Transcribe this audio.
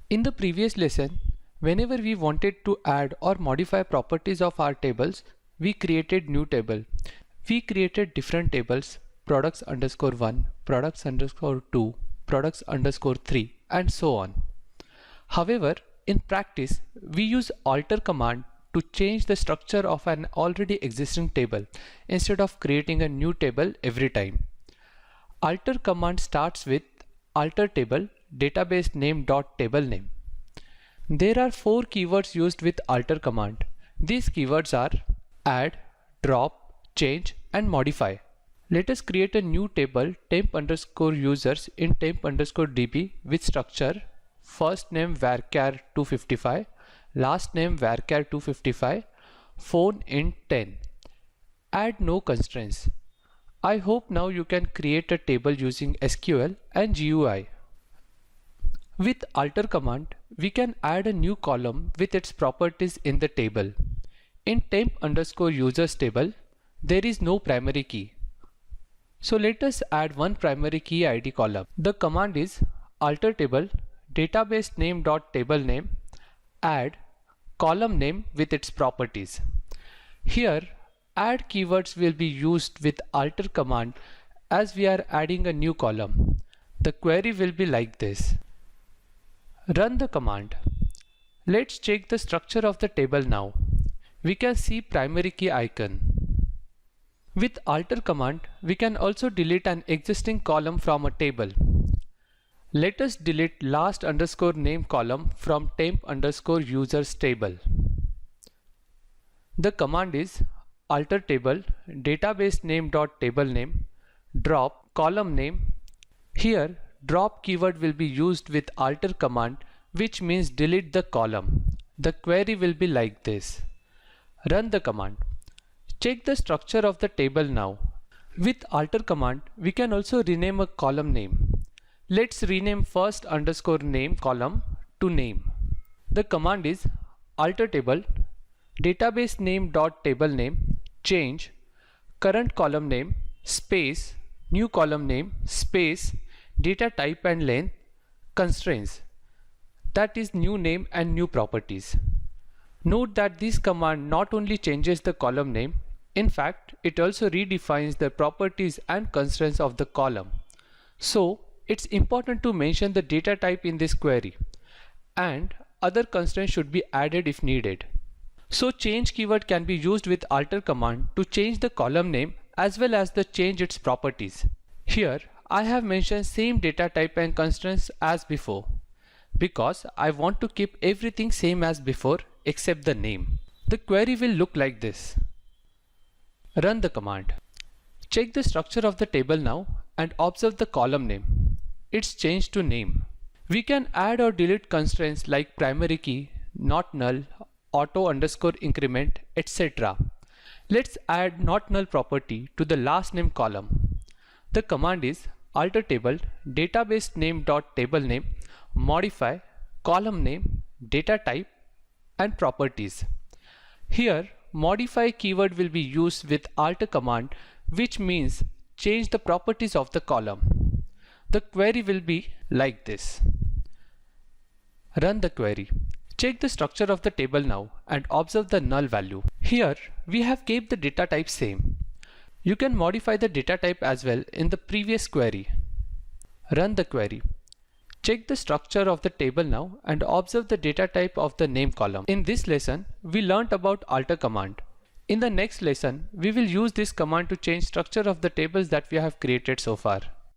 In the previous lesson, whenever we wanted to add or modify properties of our tables, we created new table. We created different tables, products underscore 1, products underscore 2, products underscore 3, and so on. However, in practice, we use alter command to change the structure of an already existing table instead of creating a new table every time. Alter command starts with alter table database name dot table name. There are 4 keywords used with alter command. These keywords are add, drop, change, and modify. Let us create a new table temp underscore users in temp underscore db with structure first name varchar 255, last name varchar 255, phone int 10. Add no constraints. I hope now you can create a table using SQL and GUI. With alter command, we can add a new column with its properties in the table. In temp underscore users table, there is no primary key. So let us add one primary key ID column. The command is alter table database name dot table name add column name with its properties. Here, add keywords will be used with alter command as we are adding a new column. The query will be like this. Run the command. Let's check the structure of the table now. We can see primary key icon. With alter command, we can also delete an existing column from a table. Let us delete last underscore name column from temp underscore users table. The command is alter table database name dot table name drop column name. Here drop keyword will be used with alter command, which means delete the column. The query will be like this. Run the command. Check the structure of the table now. With alter command, we can also rename a column name. Let's rename first underscore name column to name. The command is alter table database name dot table name change current column name space new column name space data type and length constraints, that is new name and new properties. Note that this command not only changes the column name, in fact it also redefines the properties and constraints of the column. So it's important to mention the data type in this query, and other constraints should be added if needed. So change keyword can be used with alter command to change the column name as well as the change its properties. Here I have mentioned same data type and constraints as before because I want to keep everything same as before except the name. The query will look like this. Run the command. Check the structure of the table now and observe the column name. It's changed to name. We can add or delete constraints like primary key, not null, auto underscore increment, etc. Let's add not null property to the last name column. The command is alter table database name dot table name modify column name data type and properties. Here modify keyword will be used with alter command, which means change the properties of the column. The query will be like this. Run the query. Check the structure of the table now and observe the null value. Here we have kept the data type same. You can modify the data type as well in the previous query. Run the query. Check the structure of the table now and observe the data type of the name column. In this lesson, we learnt about alter command. In the next lesson, we will use this command to change structure of the tables that we have created so far.